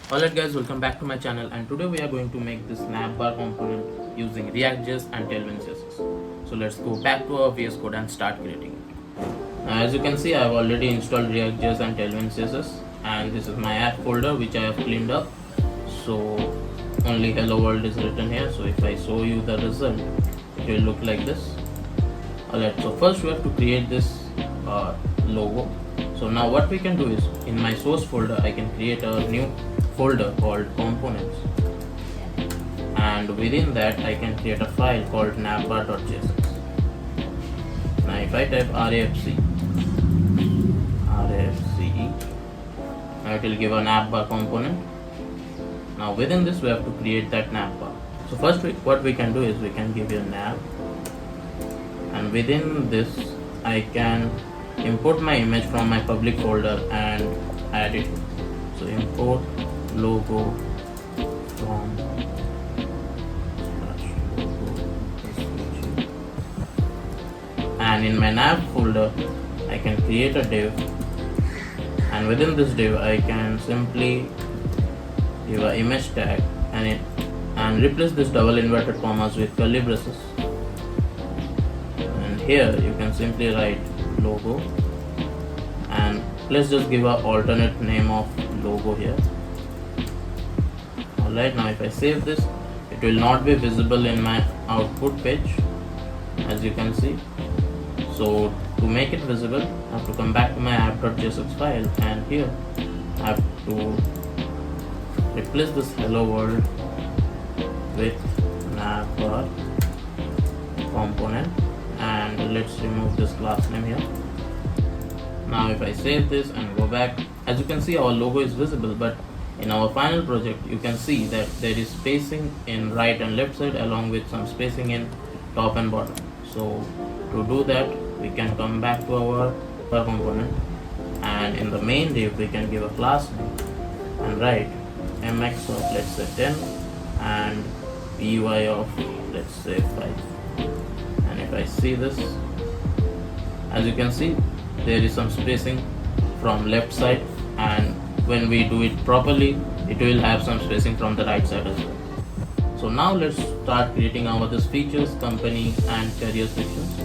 Alright guys, welcome back to my channel, and today we are going to make this navbar component using reactjs and tailwindcss. So let's go back to our VS Code and start creating it. Now as you can see, I have already installed reactjs and tailwindcss, and this is my app folder which I have cleaned up. So only hello world is written here. So if I show you the result, it will look like this. Alright, so first we have to create this logo. So now what we can do is, in my source folder I can create a new folder called components, and within that I can create a file called navbar.js. Now if I type rafce, now it will give a navbar component. Now within this we have to create that navbar. So first what we can do is we can give a nav, and within this I can import my image from my public folder and add it. So import logo from and in my nav folder I can create a div, and within this div I can simply give an image tag and replace this double inverted commas with curly braces, and here you can simply write logo, and let's just give an alternate name of logo here. Alright, now if I save this, it will not be visible in my output page, as you can see. So to make it visible, I have to come back to my app.jsx file, and here I have to replace this hello world with navbar component, and let's remove this class name here. Now if I save this and go back, as you can see our logo is visible, but in our final project you can see that there is spacing in right and left side along with some spacing in top and bottom. So to do that we can come back to our component, and in the main div we can give a class name and write mx of let's say 10 and py of let's say 5. And if I see this, as you can see there is some spacing from left side, and when we do it properly it will have some spacing from the right side as well. So now let's start creating our this features, company and career sections.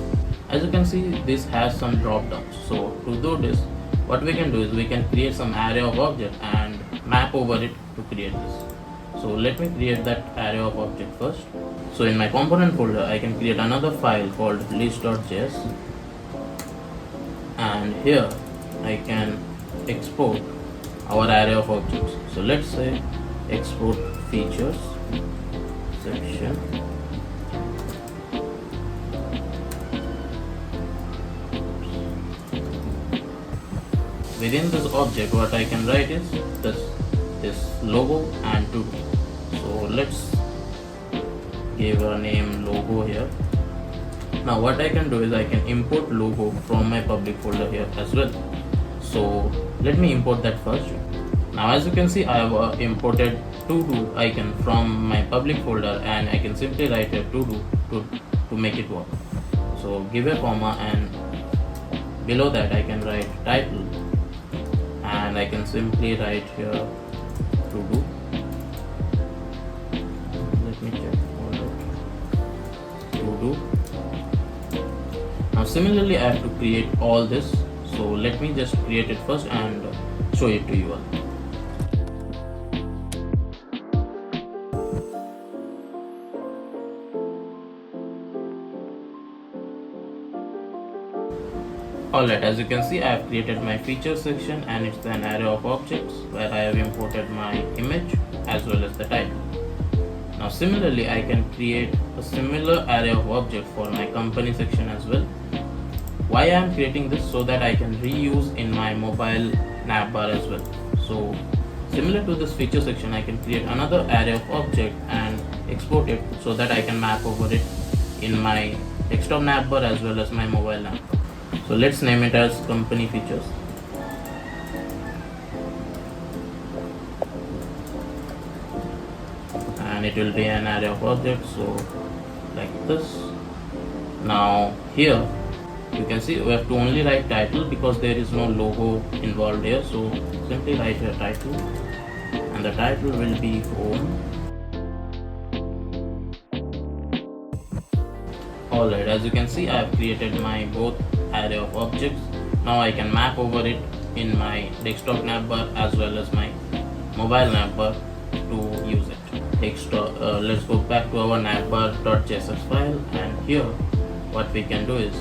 As you can see, this has some drop downs. So to do this, what we can do is we can create some array of object and map over it to create this. So let me create that array of object first. So in my component folder I can create another file called list.js, and here I can export our array of objects. So let's say export features section, within this object what I can write is this logo and to do. So let's give a name logo here. Now what I can do is I can import logo from my public folder here as well. So let me import that first. Now as you can see I have imported to do icon from my public folder, and I can simply write here to do to make it work. So give a comma, and below that I can write title, and I can simply write here to do. Let me check for that. To do. Now similarly I have to create all this, so let me just create it first and show it to you all. Alright, as you can see I have created my feature section, and it's an array of objects where I have imported my image as well as the title. Now similarly I can create a similar array of objects for my company section as well. Why I am creating this? So that I can reuse in my mobile navbar as well. So similar to this feature section I can create another array of object and export it so that I can map over it in my desktop navbar as well as my mobile navbar. So let's name it as company features. And it will be an array of objects, so like this. Now here you can see we have to only write title because there is no logo involved here, so simply write your title, and and the title will be home. Alright, as you can see, I have created my both array of objects. Now I can map over it in my desktop navbar as well as my mobile navbar to use it. Let's go back to our navbar.js file, and here what we can do is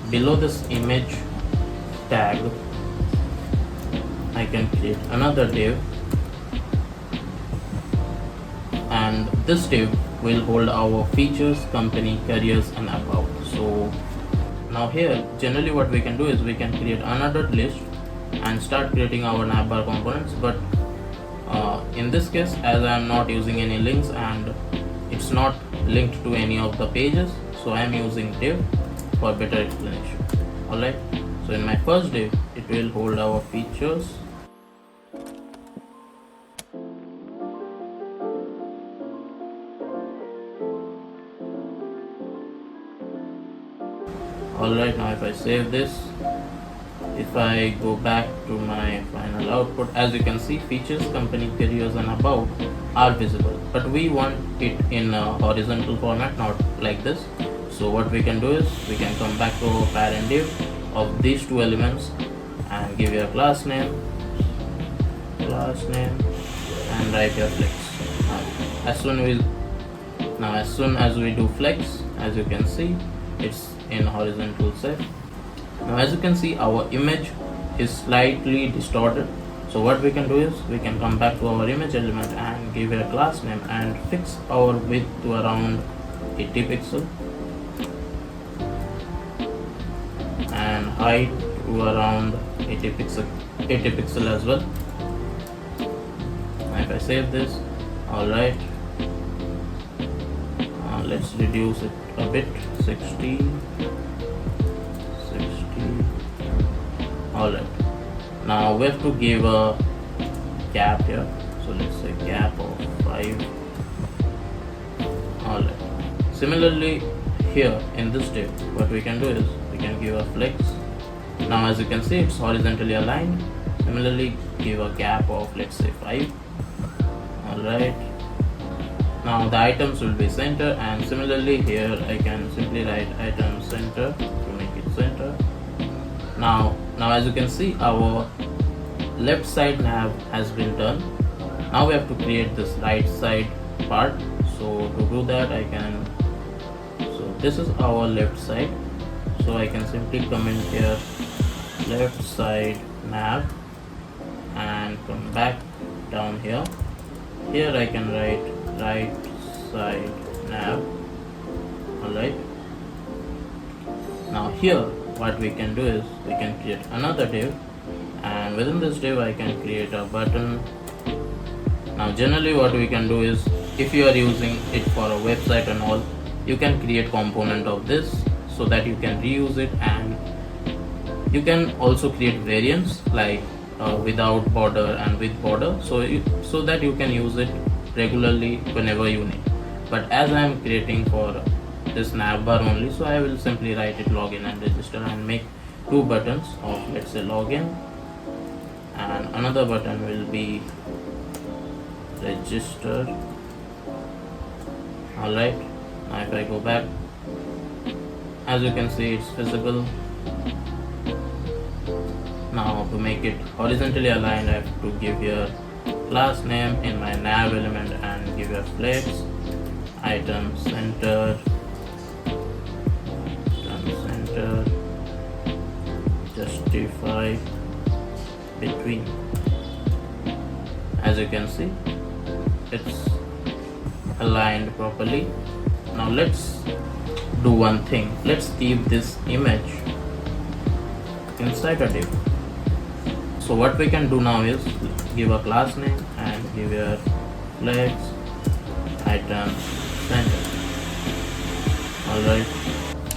below this image tag I can create another div, and this div will hold our features, company, careers and about. So now here generally what we can do is we can create another list and start creating our navbar components, but in this case, as I am not using any links and it's not linked to any of the pages, so I am using div for better explanation. Alright, so in my first div it will hold our features, alright. Now if I save this, if I go back to my final output, as you can see, features, company, careers and about are visible, but we want it in a horizontal format, not like this. So what we can do is we can come back to our parent div of these two elements and give you a class name and write your flex. As soon as we do flex, as you can see, it's in horizontal set. Now as you can see, our image is slightly distorted, so what we can do is we can come back to our image element and give it a class name and fix our width to around 80 pixel and height to around 80 pixel as well. Now if I save this, alright, let's reduce it a bit, 60. Alright, now we have to give a gap here, so let's say gap of 5. Alright, similarly here in this div what we can do is we can give a flex. Now as you can see, it's horizontally aligned. Similarly, give a gap of let's say 5. Alright, now the items will be center, and similarly here I can simply write item center to make it center. Now as you can see, our left side nav has been done. Now we have to create this right side part. So to do that, so this is our left side, so I can simply comment here left side nav and come back down here. Here I can write right side nav. Alright, now here what we can do is we can create another div, and within this div I can create a button. Now generally what we can do is, if you are using it for a website and all, you can create component of this so that you can reuse it, and you can also create variants like without border and with border, so that you can use it regularly whenever you need. But as I am creating for this navbar only, so I will simply write it login and register and make two buttons of let's say login, and another button will be register. Alright, now if I go back, as you can see, it's visible. Now to make it horizontally aligned, I have to give here class name in my nav element and give a flex, item center, justify between. As you can see, it's aligned properly. Now let's do one thing. Let's keep this image inside a div. So what we can do now is give a class name and give a flex, item center. Alright,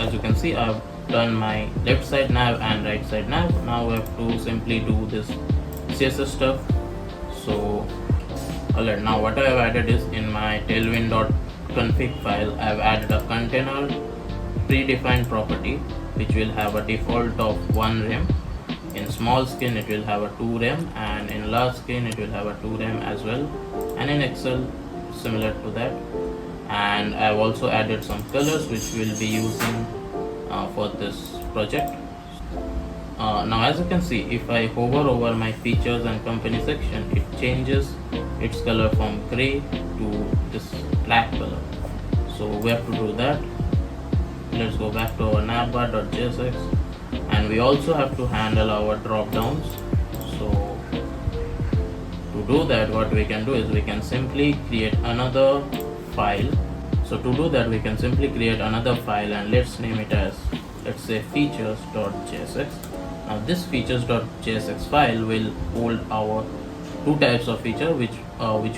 as you can see, I've done my left side nav and right side nav. Now we have to simply do this CSS stuff. So alright, now what I have added is in my tailwind.config file, I have added a container predefined property which will have a default of 1 rem, In small screen it will have a 2 rem, and in large screen it will have a 2 rem as well, and in Excel similar to that. And I have also added some colors which we'll be using for this project. Now as you can see, if I hover over my features and company section, it changes its color from gray to this black color. So we have to do that. Let's go back to our navbar.jsx, and we also have to handle our drop downs. So to do that, what we can do is we can simply create another file. So to do that, we can simply create another file, and let's name it as, let's say, features.jsx. Now this features.jsx file will hold our two types of feature which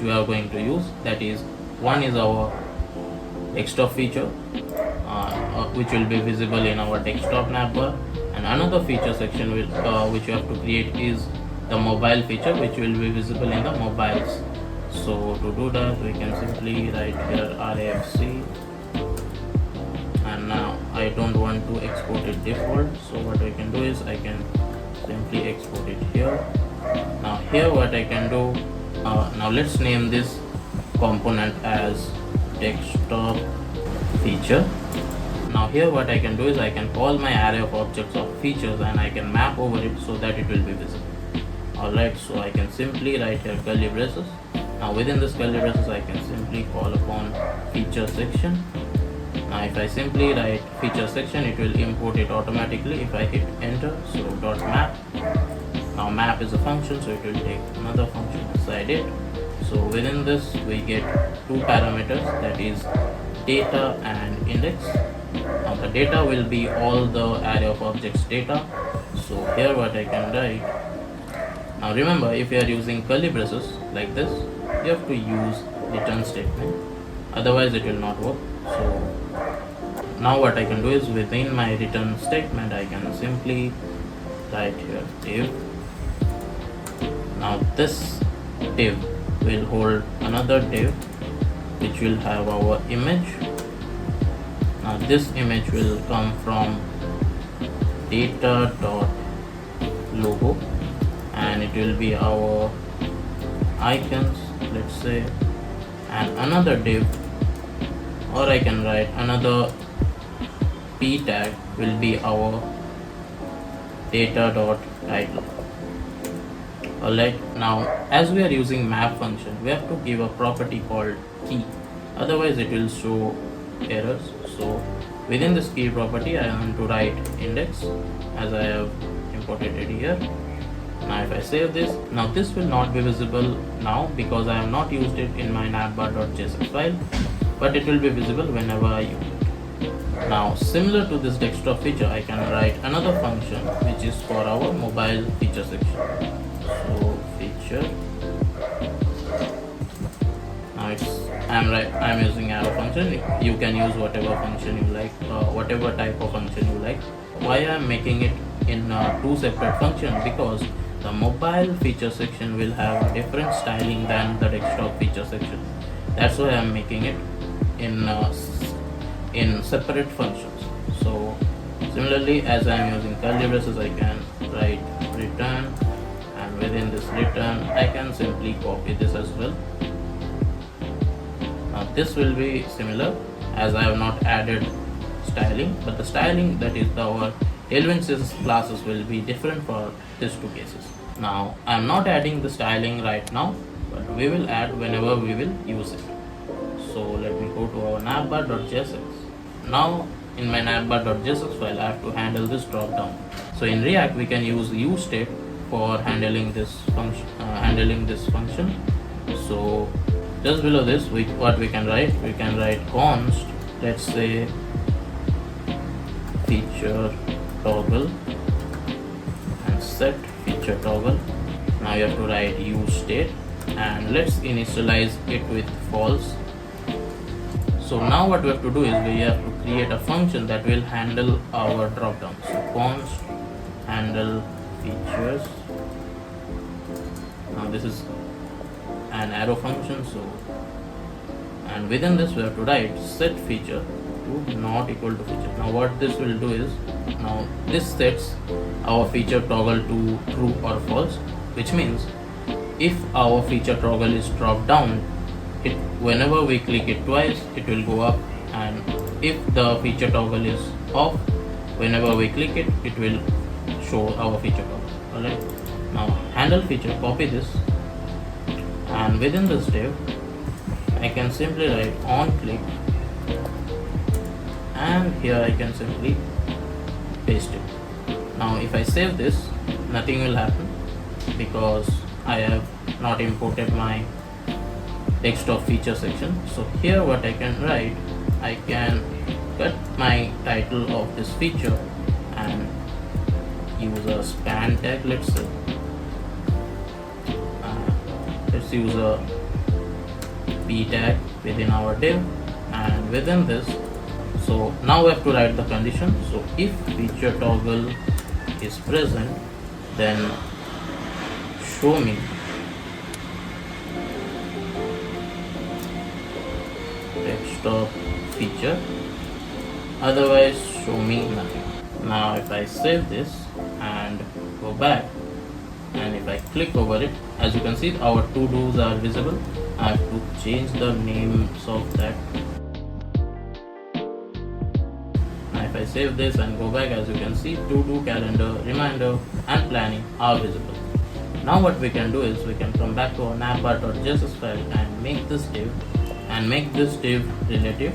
we are going to use. That is, one is our desktop feature which will be visible in our desktop navbar, and another feature section which you have to create is the mobile feature which will be visible in the mobiles. So to do that, we can simply write here RAFC, and now I don't want to export it default, so what I can do is I can simply export it here. Now here what I can do, now let's name this component as desktop feature. Now here what I can do is I can call my array of objects of features, and I can map over it so that it will be visible. Alright, so I can simply write here curly braces. Now within this curly braces I can simply call upon feature section. Now if I simply write feature section, it will import it automatically if I hit enter. So dot map. Now map is a function, so it will take another function inside it. So within this we get two parameters, that is data and index. Now the data will be all the array of objects data. So here what I can write. Now remember, if you are using curly braces like this, you have to use return statement, otherwise it will not work. So now what I can do is within my return statement I can simply write here div. Now this div will hold another div which will have our image. Now this image will come from data.logo, and it will be our icons, let's say, and another div, or I can write another p tag will be our data.title. Alright, now as we are using map function, we have to give a property called key, otherwise it will show errors. So within this key property I want to write index, as I have imported it here. Now if I save this, now this will not be visible now because I have not used it in my navbar.jsx file, but it will be visible whenever I use it. Now similar to this desktop feature, I can write another function which is for our mobile feature section. So feature, now I'm using arrow function. You can use whatever function you like, whatever type of function you like. Why I'm making it in two separate functions? Because the mobile feature section will have different styling than the desktop feature section. That's why I'm making it in separate functions. So similarly, as I'm using curly braces, I can write return, and within this return I can simply copy this as well. Now this will be similar, as I have not added styling, but the styling, that is our tailwindcss classes, will be different for these two cases. Now I am not adding the styling right now, but we will add whenever we will use it. So let me go to our navbar.jsx. Now in my navbar.jsx file I have to handle this drop down. So in React we can use useState for handling this function. So just below this, what we can write, const, let's say, feature toggle, and set feature toggle. Now you have to write useState, and let's initialize it with false. So now what we have to do is we have to create a function that will handle our drop down. So const handle features. Now this is an arrow function, so, and within this we have to write set feature to not equal to feature. Now what this will do is Now this sets our feature toggle to true or false, which means if our feature toggle is dropped down, whenever we click it twice, it will go up, and if the feature toggle is off, whenever we click it, it will show our feature toggle. Alright. Now handle feature, copy this, and within this div, I can simply write on click, and here I can simply paste it. Now if I save this, nothing will happen because I have not imported my desktop feature section. So here what I can write, I can cut my title of this feature and use a span tag. Let's say let's use a p tag within our div, and within this, so now we have to write the condition. So if feature toggle is present, then show me desktop feature, otherwise show me nothing. Now if I save this and go back, and if I click over it, as you can see our to-dos are visible. I have to change the names of that. Now if I save this and go back, as you can see to-do, calendar, reminder and planning are visible. Now what we can do is we can come back to our navbar.js file and make this div relative,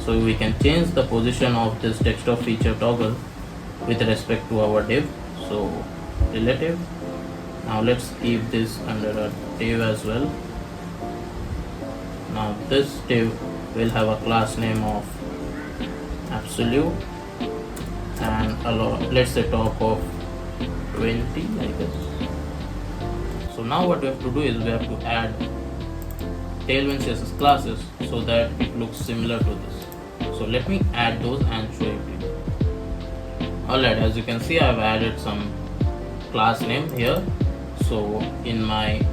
so we can change the position of this desktop feature toggle with respect to our div. So relative. Now let's keep this under a div as well. Now this div will have a class name of absolute and let's say top of 20, I guess. So now what we have to do is we have to add tailwindcss classes so that it looks similar to this. So let me add those and show it to you. Alright, as you can see I have added some class name here. So in my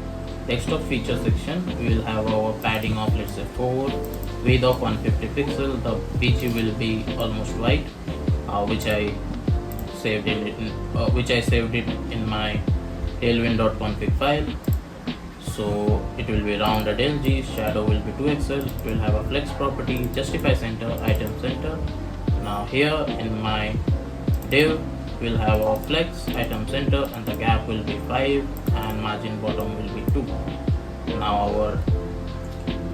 desktop feature section we will have our padding of let's say 4, width of 150 pixel, the PG will be almost white, which I saved it in my tailwind.config file. So it will be rounded LG, shadow will be 2XL, it will have a flex property, justify center, item center. Now here in my div we'll have a flex, item center, and the gap will be 5 and margin bottom will be 2. Now our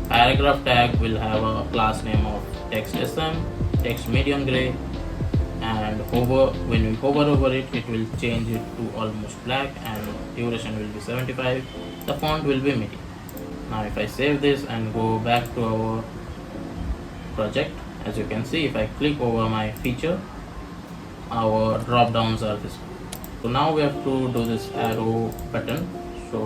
paragraph tag will have a class name of text sm, text medium gray, and when we hover over it, it will change it to almost black and duration will be 75. The font will be MIDI. Now if I save this and go back to our project, as you can see if I click over my feature, our drop downs are visible. So now we have to do this arrow button. So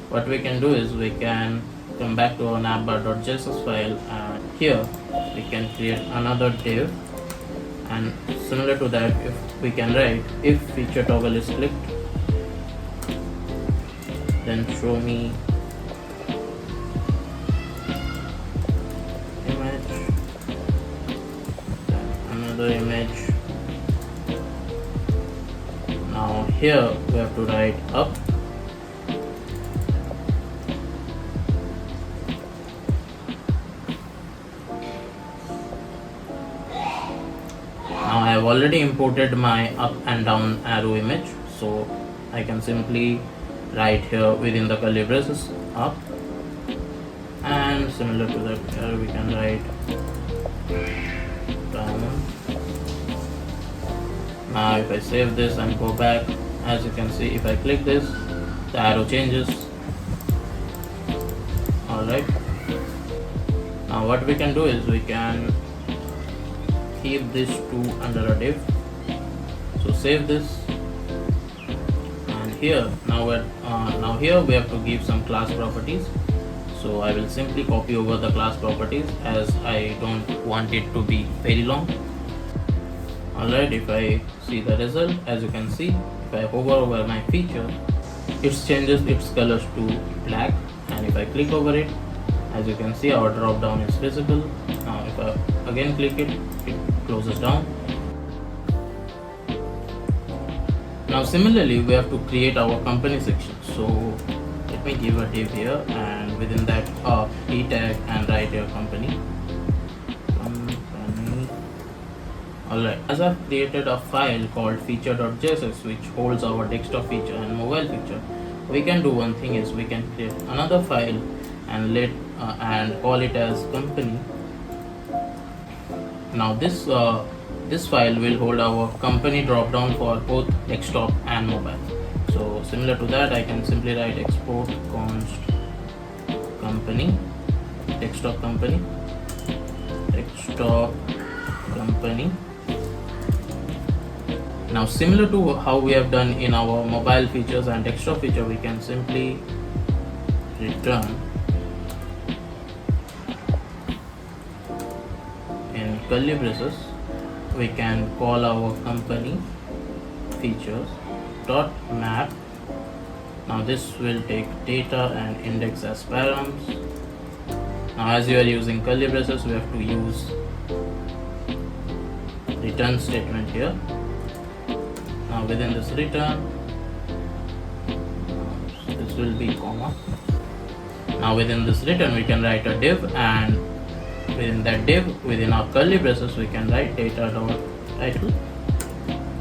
what we can do is we can come back to our navbar.js file, and here we can create another div, and similar to that if we can write if feature toggle is clicked, then show me image, then another image. Now here we have to write up, now I have already imported my up and down arrow image, so I can simply write here within the curly braces up, and similar to that here we can write down. Now if I save this and go back, as you can see if I click this, the arrow changes. Alright, now what we can do is we can keep this to under a div. So save this, and here now here we have to give some class properties. So I will simply copy over the class properties as I don't want it to be very long. Alright, if I see the result, as you can see if I hover over my feature, it changes its colors to black, and if I click over it, as you can see our drop down is visible. Now if I again click it, it closes down. Now similarly we have to create our company section. So let me give a div here, and within that p tag and write your company. Alright, as I've created a file called feature.js which holds our desktop feature and mobile feature, we can do one thing is we can create another file and and call it as company. Now this file will hold our company drop down for both desktop and mobile. So similar to that, I can simply write export const company, desktop company. Now similar to how we have done in our mobile features and desktop feature, we can simply return in curly braces. We can call our company features dot map. Now this will take data and index as params. Now as you are using curly braces, we have to use return statement here. Now within this return, this will be comma. Now within this return we can write a div, and within that div, within our curly braces, we can write data.title,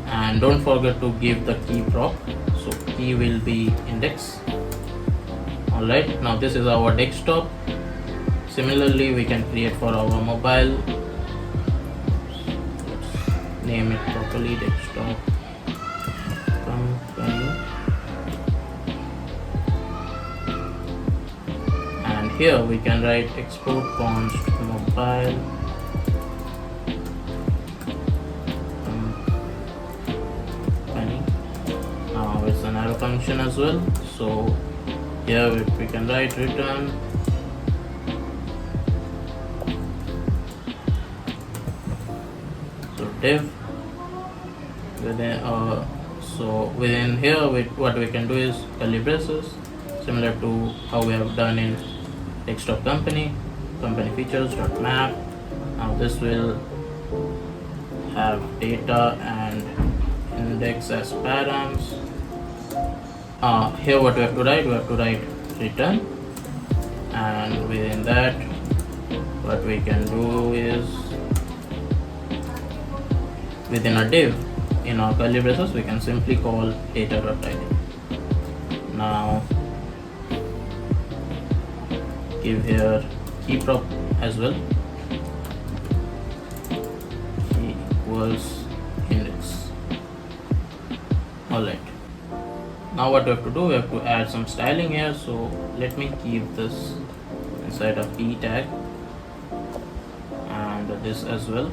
and don't forget to give the key prop. So key will be index. Alright, now this is our desktop. Similarly we can create for our mobile. Let's name it properly, desktop company. And here we can write export const mobile company. Now it's an arrow function as well. So here we can write return div within here what we can do is curly braces, similar to how we have done in desktop company features dot map. Now this will have data and index as params. Here what we have to write return, and within that what we can do is within a div in our curly braces we can simply call data.title. Now give here key prop as well, key equals index. Alright, now what we have to do, we have to add some styling here. So let me keep this inside a p tag and this as well.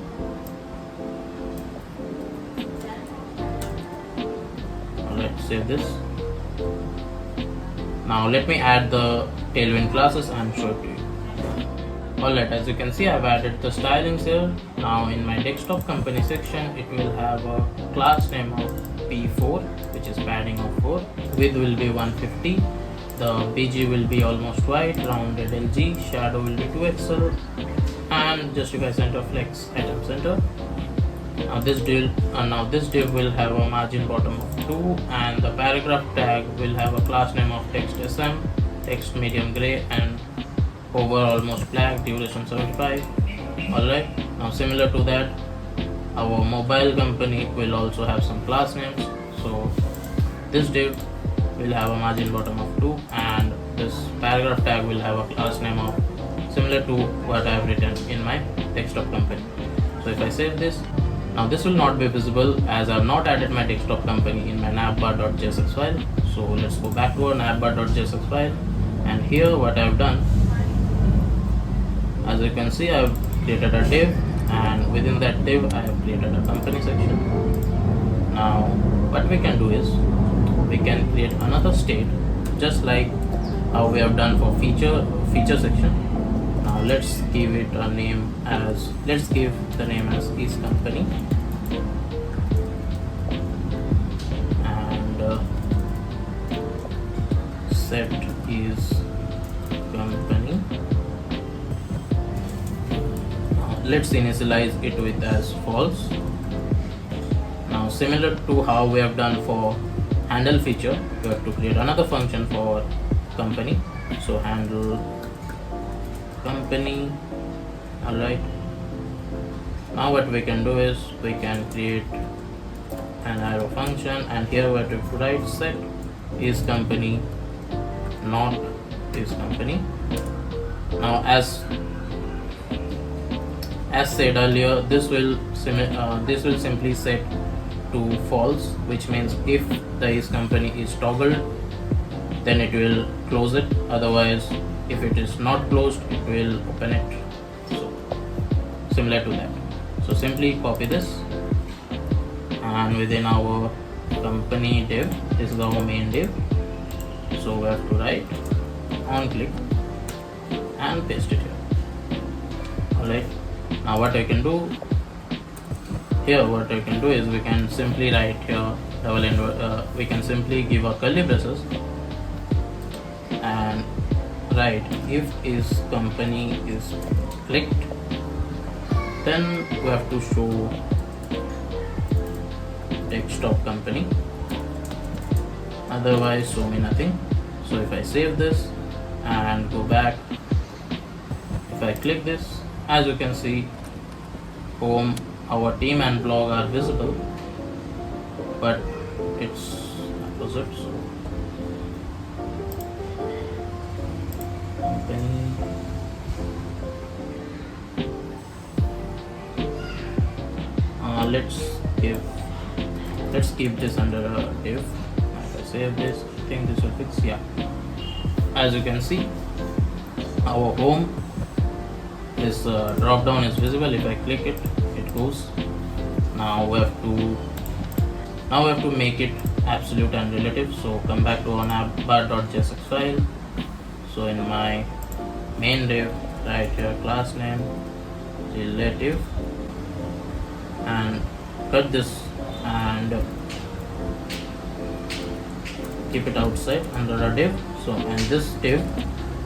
Let's save this. Now let me add the tailwind classes and show it to you. Alright, as you can see, I've added the stylings here. Now in my desktop company section, it will have a class name of p4, which is padding of 4. Width will be 150. The BG will be almost white, rounded LG, shadow will be 2XL, and justify center flex item center. Now this div will have a margin bottom of 2, and the paragraph tag will have a class name of text SM, text medium gray, and over almost black, duration 75. Alright, now similar to that, our mobile company will also have some class names. So this div will have a margin bottom of 2, and this paragraph tag will have a class name of similar to what I have written in my desktop company. So if I save this, now this will not be visible as I have not added my desktop company in my navbar.jsx file. So let's go back to our navbar.jsx file, and here what I have done, as you can see, I have created a div, and within that div I have created a company section. Now what we can do is we can create another state just like how we have done for feature section. Now let's give it a name as, let's give the name as is company, and set is company. Let's initialize it with as false. Now similar to how we have done for handle feature, you have to create another function for company. So handle company. Alright, now what we can do is we can create an arrow function, and here we have to write set is company, not is company. Now as said earlier, this will simply set to false, which means if the is company is toggled, then it will close it. Otherwise, if it is not closed, it will open it. So similar to that. So simply copy this, and within our company div, this is our main div. So we have to write on click and paste it here. Alright. Now what I can do is we can simply write here we can simply give a curly braces and write if is company is clicked, then we have to show desktop company, otherwise show me nothing. So if I save this and go back, if I click this, as you can see, home, our team and blog are visible, but it's opposite. So company, let's keep this under a div. If I save this, I think this will fix. Yeah, as you can see, our home, this drop down is visible. If I click it, it goes. Now we have to make it absolute and relative. So come back to our navbar.js file. So in my main div, right here, class name relative, and cut this and keep it outside under a div. So and this div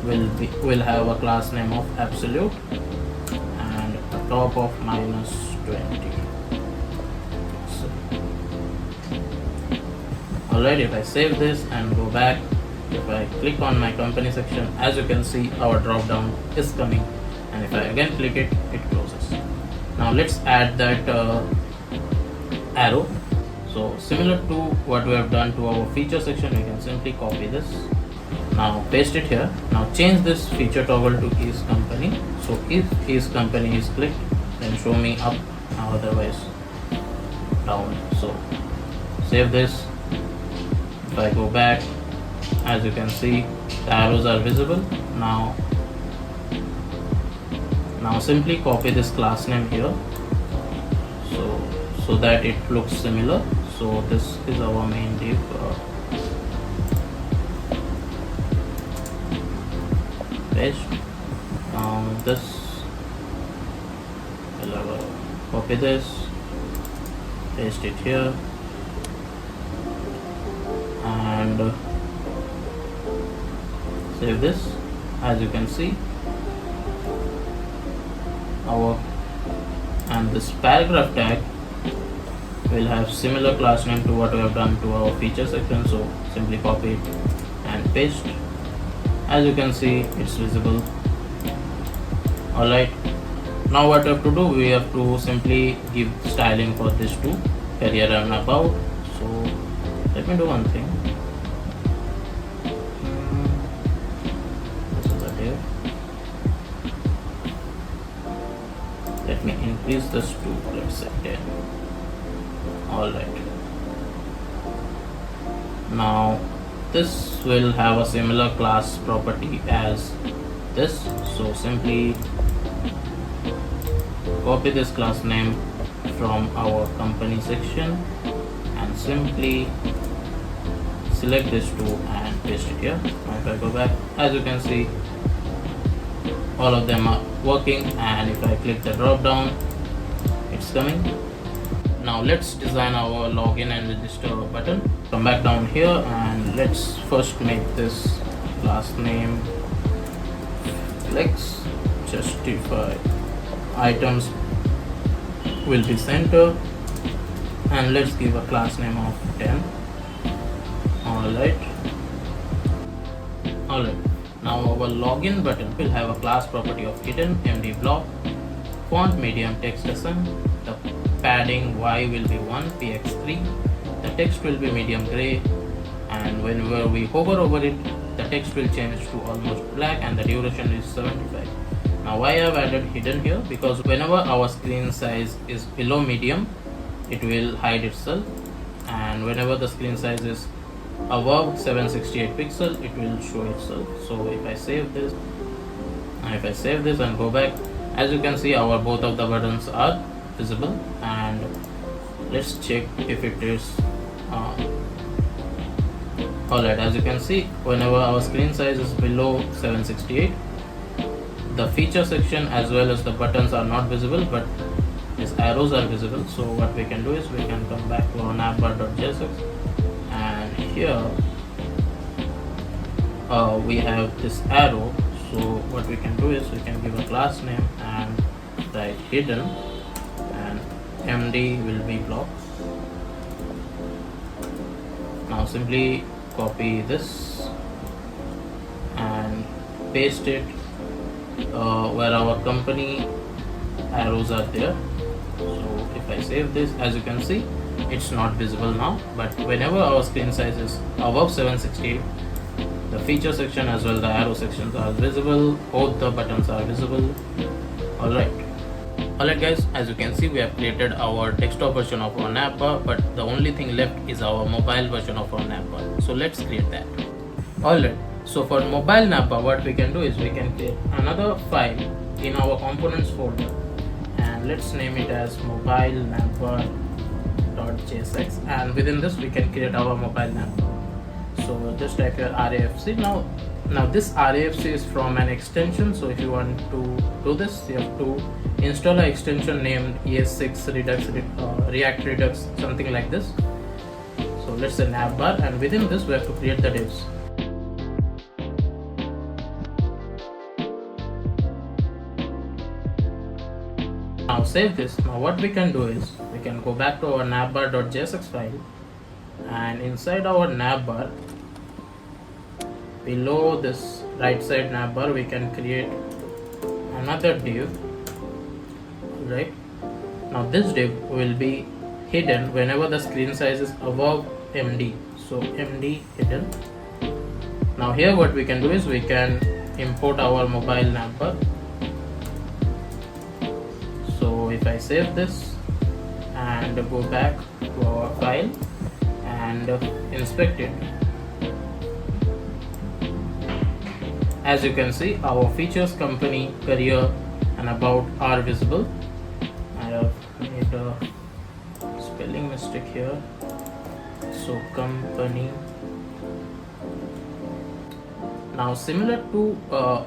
will have a class name of absolute and a top of -20. So, alright, if I save this and go back, if I click on my company section, as you can see, our drop down is coming, and if I again click it, it closes. Now let's add that arrow. So similar to what we have done to our feature section, we can simply copy this. Now paste it here. Now change this feature toggle to is company. So if is company is clicked, then show me up, otherwise down. So save this. If I go back, as you can see, the arrows are visible. Now simply copy this class name here, so that it looks similar. So this is our main div. Paste. Now this, copy this, paste it here, and save this. As you can see, and this paragraph tag will have similar class name to what we have done to our feature section. So simply copy it and paste. As you can see, it's visible. Alright, now what we have to do, we have to simply give styling for this too, career and about. So let me do one thing. This is a div. Let me increase this to, let's say, 10. Alright, now this will have a similar class property as this. So simply copy this class name from our company section and simply select this two and paste it here. Now if I go back, as you can see, all of them are working, and if I click the drop down, it's coming. Now let's design our login and register button. Come back down here and let's first make this class name flex, justify items will be center, and let's give a class name of 10. Alright. Now our login button will have a class property of hidden MD block, font medium text sm, the padding Y will be 1 px3, the text will be medium gray, and whenever we hover over it, the text will change to almost black and the duration is 75. Now why I have added hidden here? Because whenever our screen size is below medium, it will hide itself, and whenever the screen size is above 768 pixel, it will show itself. So if I save this and go back, as you can see, our both of the buttons are visible, and let's check if it is alright. As you can see, whenever our screen size is below 768, the feature section as well as the buttons are not visible, but these arrows are visible. So what we can do is we can come back to our navbar.js, and here we have this arrow. So what we can do is we can give a class name and write hidden, and MD will be block. Now simply copy this and paste it where our company arrows are there. So if I save this, as you can see, it's not visible now, but whenever our screen size is above 768, the feature section as well the arrow sections are visible, both the buttons are visible. Alright guys, as you can see, we have created our desktop version of our navbar, but the only thing left is our mobile version of our navbar. So let's create that. Alright, so for mobile navbar, what we can do is we can create another file in our components folder, and let's name it as mobile navbar.jsx, and within this we can create our mobile navbar. So just type your RAFC. Now this RAFC is from an extension, so if you want to do this, you have to install an extension named ES6 Redux, React Redux, something like this. So let's say navbar, and within this we have to create the divs. Now save this. Now what we can do is we can go back to our navbar.jsx file, and inside our navbar, below this right side navbar, we can create another div. Right, now this div will be hidden whenever the screen size is above MD. So MD hidden. Now here what we can do is we can import our mobile navbar. So if I save this and go back to our file and inspect it, as you can see, our features, company, career and about are visible. I have made a spelling mistake here. So company. Now similar to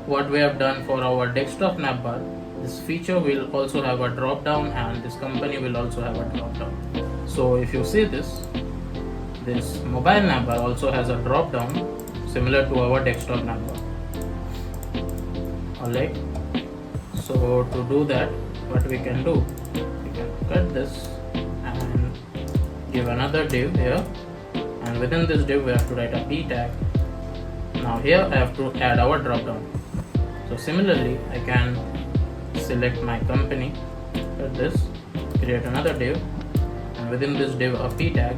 what we have done for our desktop navbar, this feature will also have a drop down, and this company will also have a drop down. So if you see this mobile navbar also has a drop down similar to our desktop navbar. Alright, so to do that, what we can do, we can cut this and give another div here, and within this div we have to write a p tag. Now here I have to add our drop down. So similarly, I can select my company, cut this, create another div, and within this div a p tag,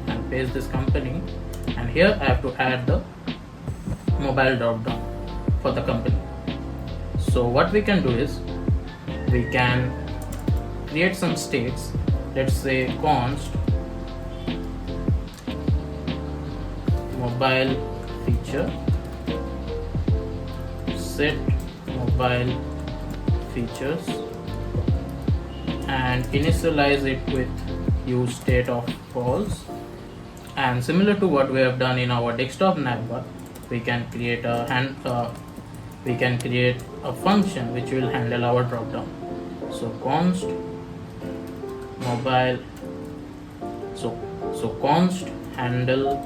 and paste this company, and here I have to add the mobile drop down for the company. So what we can do is we can create some states. Let's say const mobile feature, set mobile features, and initialize it with use state of false. And similar to what we have done in our desktop navbar, we can create a function which will handle our drop down. So const mobile, so const handle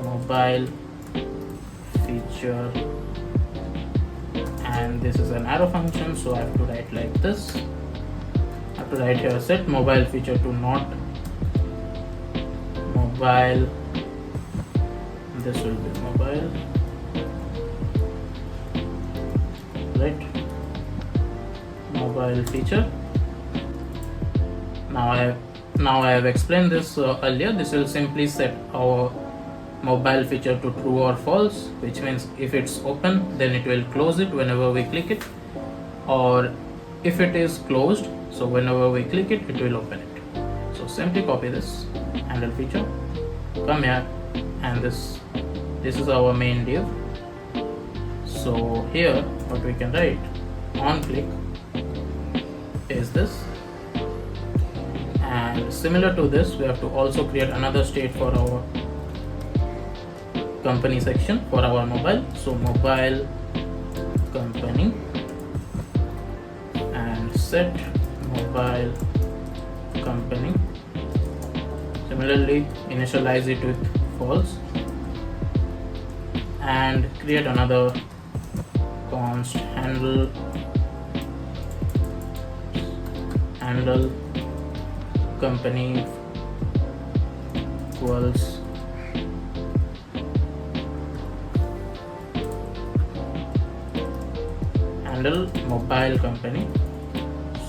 mobile feature, and this is an arrow function, so I have to write like this. I have to write here set mobile feature to not mobile this will be mobile, right? Mobile feature. Now I have explained this earlier. This will simply set our mobile feature to true or false, which means if it's open, then it will close it whenever we click it, or if it is closed, so whenever we click it, it will open it. So simply copy this handle feature, come here, and this is our main div. So here what we can write on click is this, and similar to this we have to also create another state for our company section for our mobile. So mobile company, and set mobile company. Similarly initialize it with false, and create another const handle company equals handle mobile company.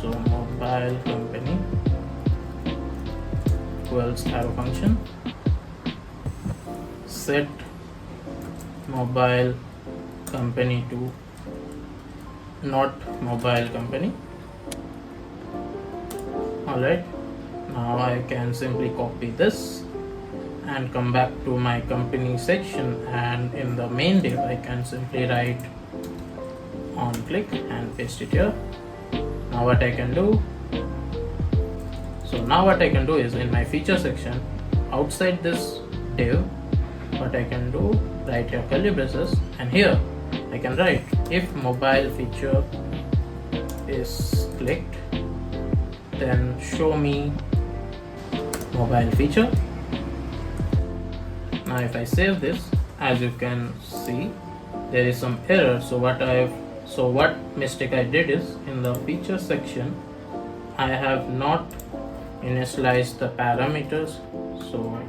So mobile company equals arrow function, set mobile company to not mobile company. Alright, now I can simply copy this and come back to my company section, and in the main div I can simply write on click and paste it here. Now what I can do is in my feature section outside this div, what I can do, write here curly braces, and here I can write if mobile feature is clicked, then show me mobile feature. Now if I save this, as you can see there is some error. So what mistake I did is, in the feature section I have not initialized the parameters. So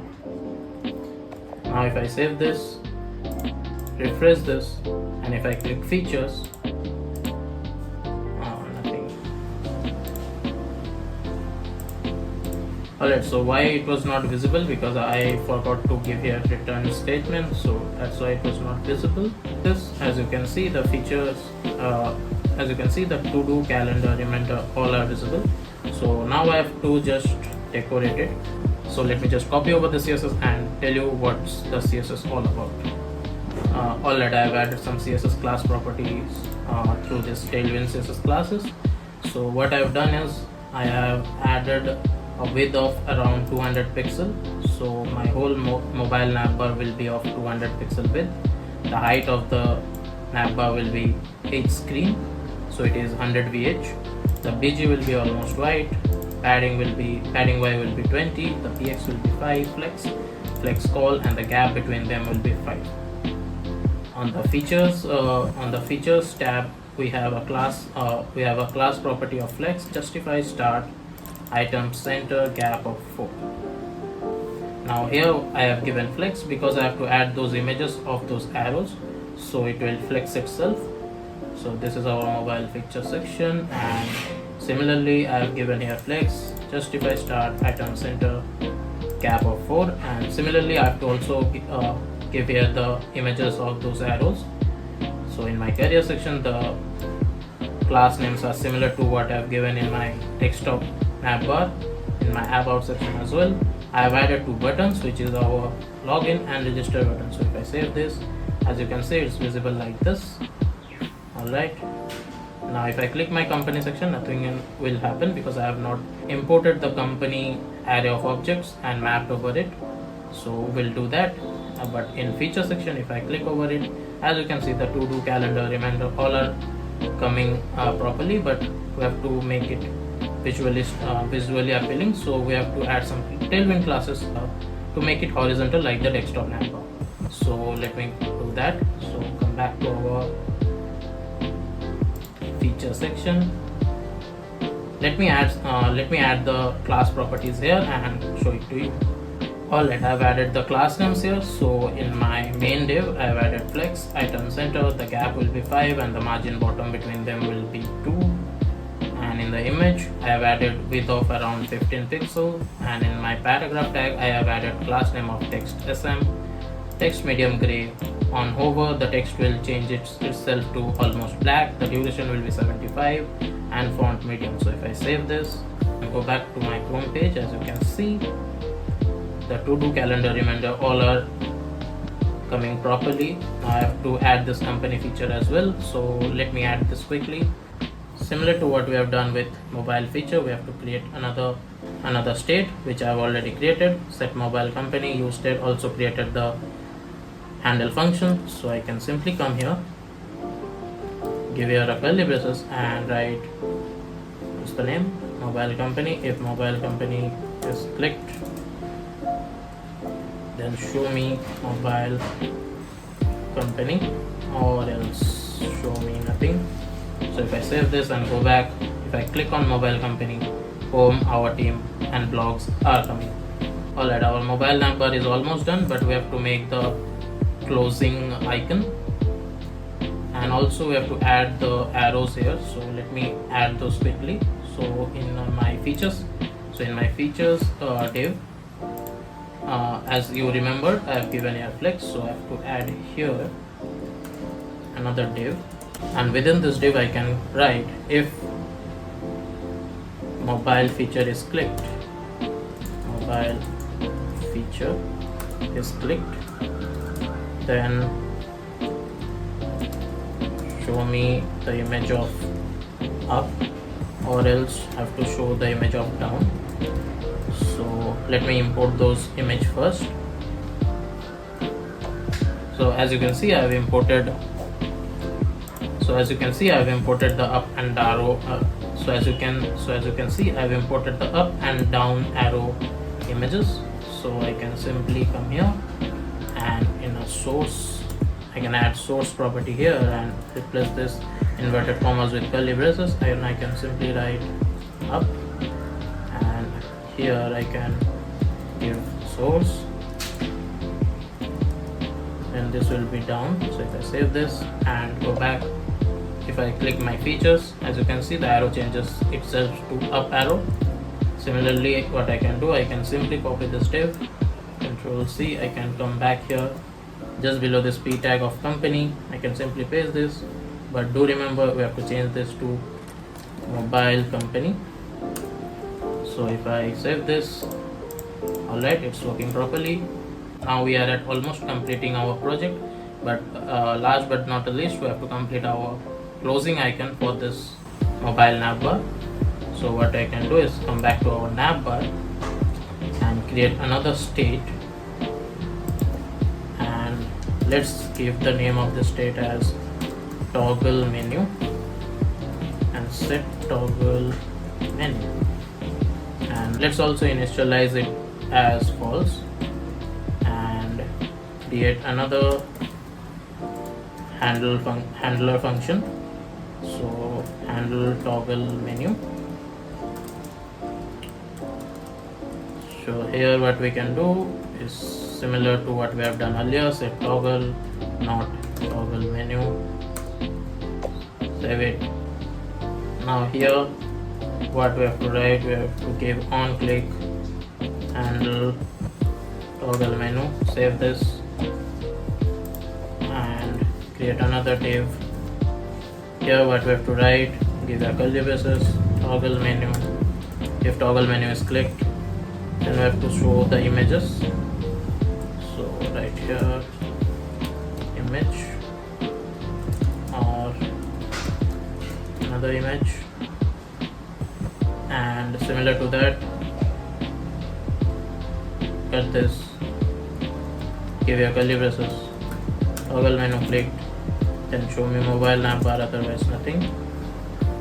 now if I save this, refresh this, and if I click features, nothing. Alright, so why it was not visible? Because I forgot to give here return statement, so that's why it was not visible. This, as you can see, the features, as you can see, the to do, calendar, reminder, all are visible. So now I have to just decorate it. So let me just copy over the CSS and tell you what's the CSS all about. Alright, I have added some CSS class properties through this tailwind CSS classes. So what I have done is I have added a width of around 200 pixel. So my whole mobile navbar will be of 200 pixel width. The height of the navbar will be H screen, so it is 100 VH. The BG will be almost white. Padding Y will be 20. The PX will be 5. Flex call, and the gap between them will be 5. On the features tab, we have a class property of flex, justify start, item center, gap of 4. Now here I have given flex because I have to add those images of those arrows, so it will flex itself. So this is our mobile feature section, and similarly I have given here flex, justify start, item center, gap of 4, and similarly I have to also give here the images of those arrows. So in my career section, the class names are similar to what I have given in my desktop navbar. In my about section as well, I have added 2 buttons, which is our login and register button. So if I save this, as you can see, it's visible like this. Alright, now if I click my company section, nothing will happen because I have not imported the company array of objects and mapped over it. So we'll do that. But in feature section, if I click over it, as you can see, the to do, calendar, reminder, all are coming properly, but we have to make it visually appealing. So we have to add some tailwind classes to make it horizontal like the desktop navbar. So let me do that. So come back to our feature section. Let me add the class properties here and show it to you. Alright, I've added the class names here. So in my main div, I've added flex, item center, the gap will be 5 and the margin bottom between them will be 2. And in the image, I have added width of around 15 pixels. And in my paragraph tag, I have added class name of text sm, text medium gray. On hover, the text will change itself to almost black. The duration will be 75 and font medium. So if I save this and go back to my Chrome page, as you can see, the to-do calendar reminder all are coming properly. Now I have to add this company feature as well. So let me add this quickly. Similar to what we have done with mobile feature, we have to create another state, which I have already created. Set mobile company, use state, also created the handle function. So I can simply come here, give here a curly braces and write what's the name, mobile company. If mobile company is clicked, then show me mobile company, or else show me nothing. So if I save this and go back, if I click on mobile company, home, our team and blogs are coming. Alright, our mobile navbar is almost done, but we have to make the closing icon, and also we have to add the arrows here. So let me add those quickly. So in my features, div, as you remember, I have given here flex, so I have to add here another div, and within this div I can write if mobile feature is clicked, mobile feature is clicked, then show me the image of up, or else have to show the image of down. So let me import those image first. So as you can see, I have imported the up and arrow. So as you can see, I have imported the up and down arrow images. So I can simply come here, and in a source, I can add source property here and replace this inverted commas with curly braces, and I can simply write up, and here I can give source, and this will be down. So if I save this and go back, if I click my features, as you can see, the arrow changes itself to up arrow. Similarly, what I can do, I can simply copy this div, Control C, I can come back here just below this p tag of company, I can simply paste this, but do remember we have to change this to mobile company. So if I save this, alright, it's working properly. Now we are at almost completing our project, but last but not the least, we have to complete our closing icon for this mobile navbar. So what I can do is come back to our navbar and create another state, and let's give the name of the state as toggle menu, and set toggle menu, and let's also initialize it as false, and create another handler function. So handle toggle menu. So here what we can do is similar to what we have done earlier, set toggle, not toggle menu, save it. Now here what we have to write, we have to give on click handle toggle menu, save this and create another div. Here what we have to write, give a curly braces, toggle menu. If toggle menu is clicked, then we have to show the images. So right here, image or another image, and similar to that, cut this, give your curly braces, toggle menu clicked, then show me mobile navbar, otherwise nothing.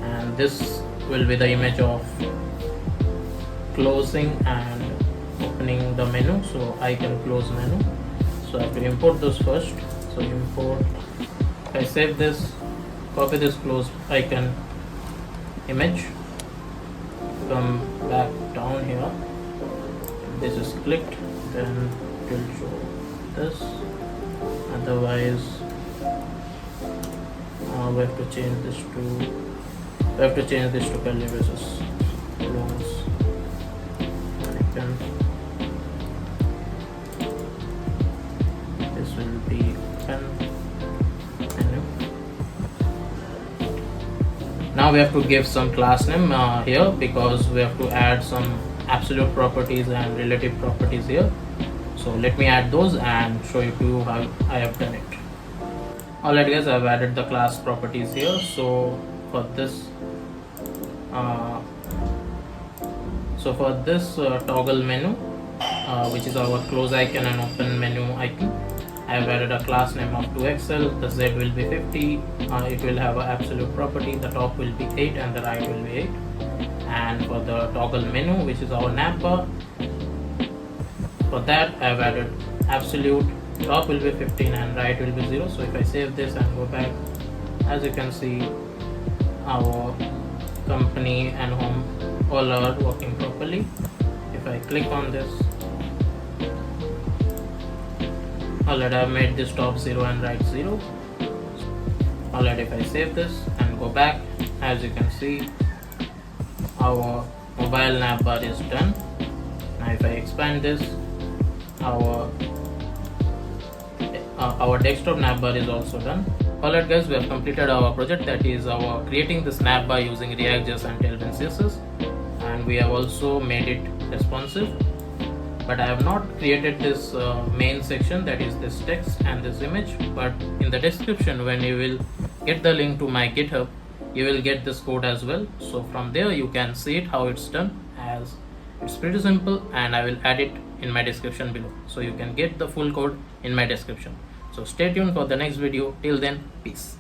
And this will be the image of closing and opening the menu. So I can close menu, so I have to import those first. So import, if I save this, copy this close icon image, come back down here, this is clicked, then it will show this. Otherwise we have to change this to curly braces close icon. This will be pen menu. Now we have to give some class name here, because we have to add some absolute properties and relative properties here. So let me add those and show you how I have done it. Alright guys, I have added the class properties here. So for this toggle menu, which is our close icon and open menu icon, I have added a class name of 2xl. The z will be 50. It will have an absolute property. The top will be 8 and the right will be 8. And for the toggle menu, which is our navbar, for that I have added absolute. Top will be 15 and right will be 0. So if I save this and go back, as you can see, our company and home all are working properly. If I click on this, alright, I have made this top 0 and right 0. Alright, if I save this and go back, as you can see, our mobile navbar is done. Now if I expand this, our desktop navbar is also done. Alright guys, we have completed our project, that is our creating this navbar using reactjs and tailwindcss, and we have also made it responsive. But I have not created this main section, that is this text and this image, but in the description when you will get the link to my GitHub, you will get this code as well. So from there you can see it how it's done, as it's pretty simple, and I will add it in my description below, so you can get the full code in my description. So stay tuned for the next video. Till then, peace.